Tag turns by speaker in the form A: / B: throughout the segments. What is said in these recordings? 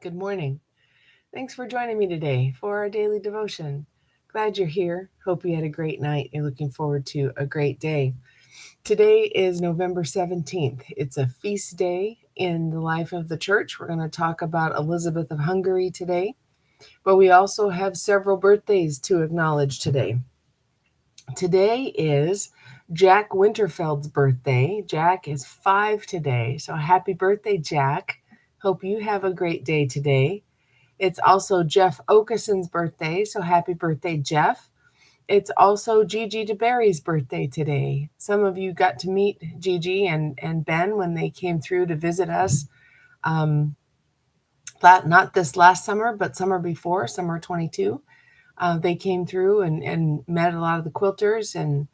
A: Good morning. Thanks for joining me today for our daily devotion. Glad you're here. Hope you had a great night. You're looking forward to a great day. Today is November 17th. It's a feast day in the life of the church. We're going to talk about Elizabeth of Hungary today, but we also have several birthdays to acknowledge today. Today is Jack Winterfeld's birthday. Jack is 5 today, so happy birthday, Jack. Hope you have a great day today. It's also Jeff Okeson's birthday, so happy birthday, Jeff. It's also Gigi DeBerry's birthday today. Some of you got to meet Gigi and Ben when they came through to visit us. Not this last summer, but summer before, summer 22. They came through and met a lot of the quilters and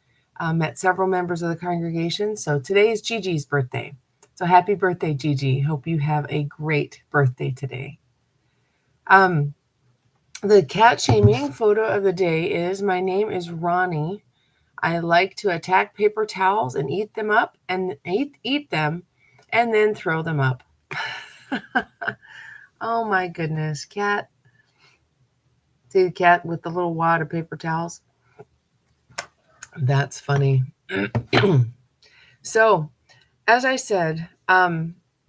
A: met several members of the congregation. So today is Gigi's birthday. So happy birthday, Gigi. Hope you have a great birthday today. The cat shaming photo of the day is, my name is Ronnie. I like to attack paper towels and eat them up and eat them and then throw them up. Oh my goodness, cat. See the cat with the little wad of paper towels? That's funny. So, as I said,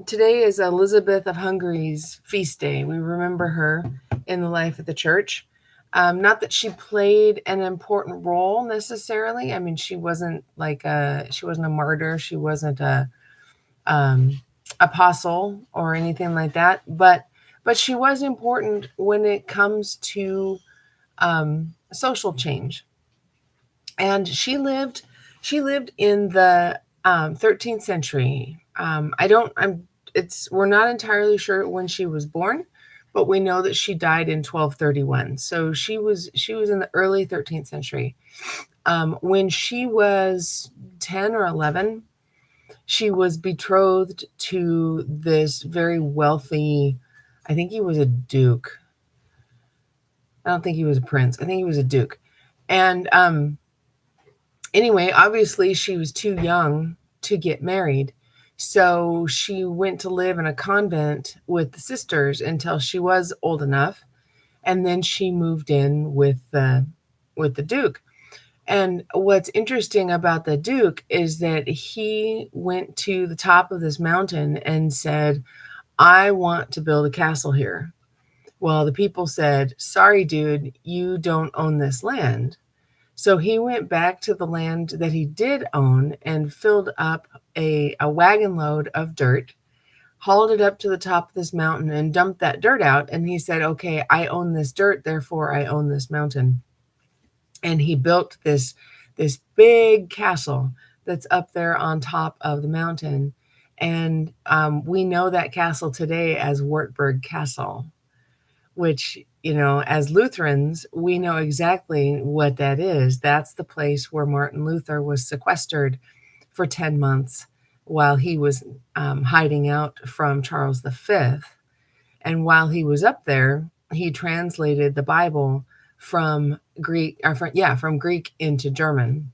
A: today is Elizabeth of Hungary's feast day. We remember her in the life of the church. Not that she played an important role necessarily. I mean, she wasn't a martyr. She wasn't a apostle or anything like that. But she was important when it comes to social change. And she lived in the 13th century. We're not entirely sure when she was born, but we know that she died in 1231. So she was in the early 13th century. When she was 10 or 11, she was betrothed to this very wealthy, I think he was a duke. I don't think he was a prince. I think he was a duke. And anyway, obviously she was too young to get married. So she went to live in a convent with the sisters until she was old enough. And then she moved in with the Duke. And what's interesting about the Duke is that he went to the top of this mountain and said, I want to build a castle here. Well, the people said, sorry, dude, you don't own this land. So he went back to the land that he did own and filled up a wagon load of dirt, hauled it up to the top of this mountain and dumped that dirt out. And he said, okay, I own this dirt, therefore I own this mountain. And he built this big castle that's up there on top of the mountain. And we know that castle today as Wartburg Castle, which, as Lutherans, we know exactly what that is. That's the place where Martin Luther was sequestered for 10 months while he was hiding out from Charles V. And while he was up there, he translated the Bible from Greek into German.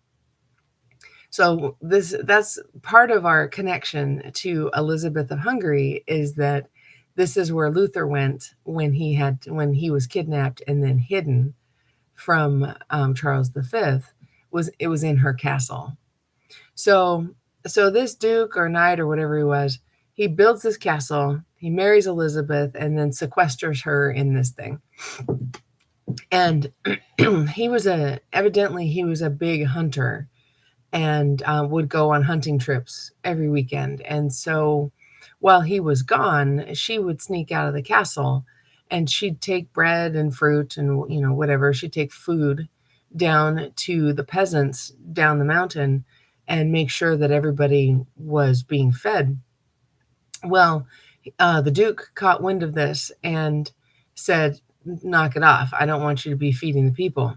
A: So that's part of our connection to Elizabeth of Hungary, is that this is where Luther went when he was kidnapped and then hidden from Charles V. It was in her castle. So this duke or knight or whatever he was, he builds this castle, he marries Elizabeth, and then sequesters her in this thing. And he was evidently a big hunter and would go on hunting trips every weekend. And so while he was gone, she would sneak out of the castle and she'd take bread and fruit and, whatever. She'd take food down to the peasants down the mountain and make sure that everybody was being fed. Well, the Duke caught wind of this and said, knock it off. I don't want you to be feeding the people.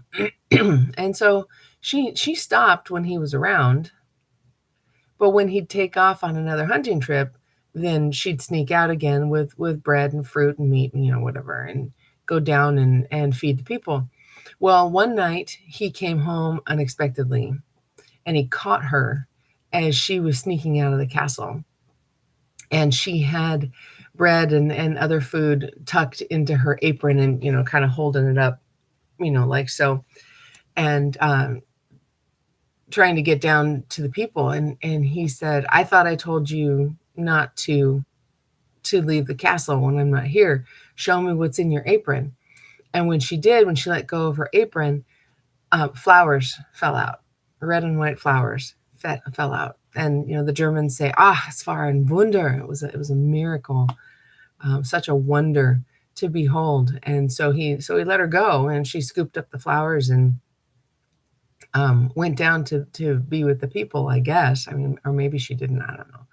A: And so she stopped when he was around. But when he'd take off on another hunting trip, then she'd sneak out again with bread and fruit and meat and, whatever, and go down and feed the people. Well, one night he came home unexpectedly and he caught her as she was sneaking out of the castle. And she had bread and other food tucked into her apron and, kind of holding it up, like so, and trying to get down to the people. And he said, I thought I told you not to leave the castle when I'm not here. Show me what's in your apron. And when she let go of her apron, flowers fell out, red and white flowers fell out. And, the Germans say, es war ein Wunder. It was a miracle, such a wonder to behold. And so he let her go, and she scooped up the flowers and went down to be with the people, I guess. I mean, or maybe she didn't, I don't know.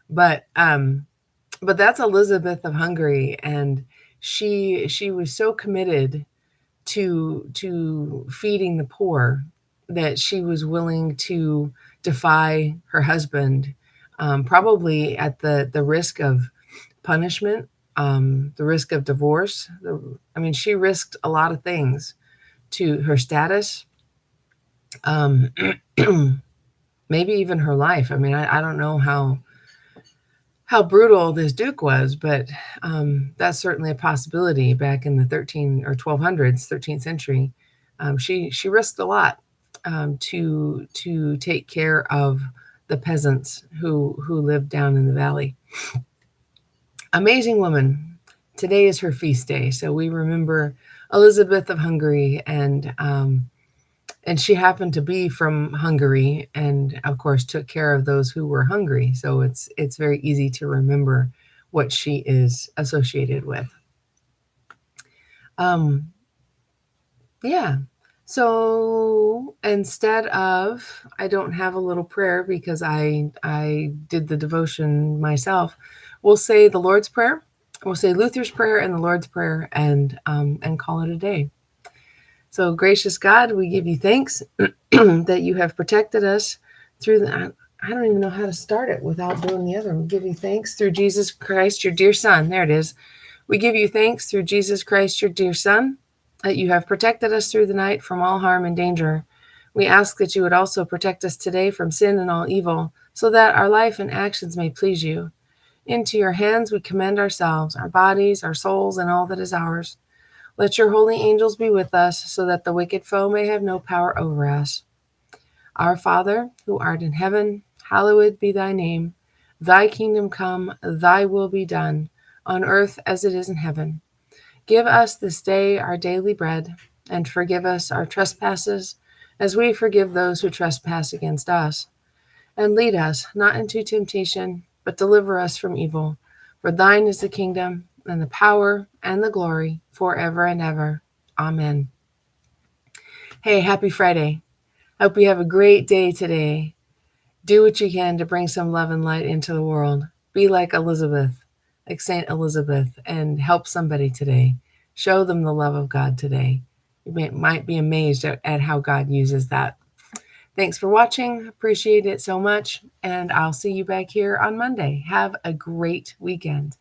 A: But that's Elizabeth of Hungary, and she was so committed to feeding the poor that she was willing to defy her husband, probably at the risk of punishment, the risk of divorce. She risked a lot of things to her status, maybe even her life. I don't know how brutal this Duke was, but that's certainly a possibility back in the 13th century. She risked a lot to take care of the peasants who lived down in the valley. Amazing woman. Today is her feast day, so we remember Elizabeth of Hungary, and she happened to be from Hungary, and of course took care of those who were hungry. So it's very easy to remember what she is associated with. Yeah. So instead of, I don't have a little prayer because I did the devotion myself. We'll say the Lord's Prayer. We'll say Luther's Prayer and the Lord's Prayer, and call it a day. So, gracious God, we give you thanks that you have protected us through I don't even know how to start it without doing the other. We give you thanks through Jesus Christ, your dear Son. There it is. We give you thanks through Jesus Christ, your dear Son, that you have protected us through the night from all harm and danger. We ask that you would also protect us today from sin and all evil, so that our life and actions may please you. Into your hands we commend ourselves, our bodies, our souls, and all that is ours. Let your holy angels be with us, so that the wicked foe may have no power over us. Our Father, who art in heaven, hallowed be thy name. Thy kingdom come, thy will be done, on earth as it is in heaven. Give us this day our daily bread, and forgive us our trespasses, as we forgive those who trespass against us. And lead us not into temptation, but deliver us from evil. For thine is the kingdom, and the power, and the glory, forever and ever. Amen. Hey, happy Friday. Hope you have a great day today. Do what you can to bring some love and light into the world. Be like Elizabeth, like Saint Elizabeth, and help somebody today. Show them the love of God today. You might be amazed at how God uses that. Thanks for watching. Appreciate it so much. And I'll see you back here on Monday. Have a great weekend.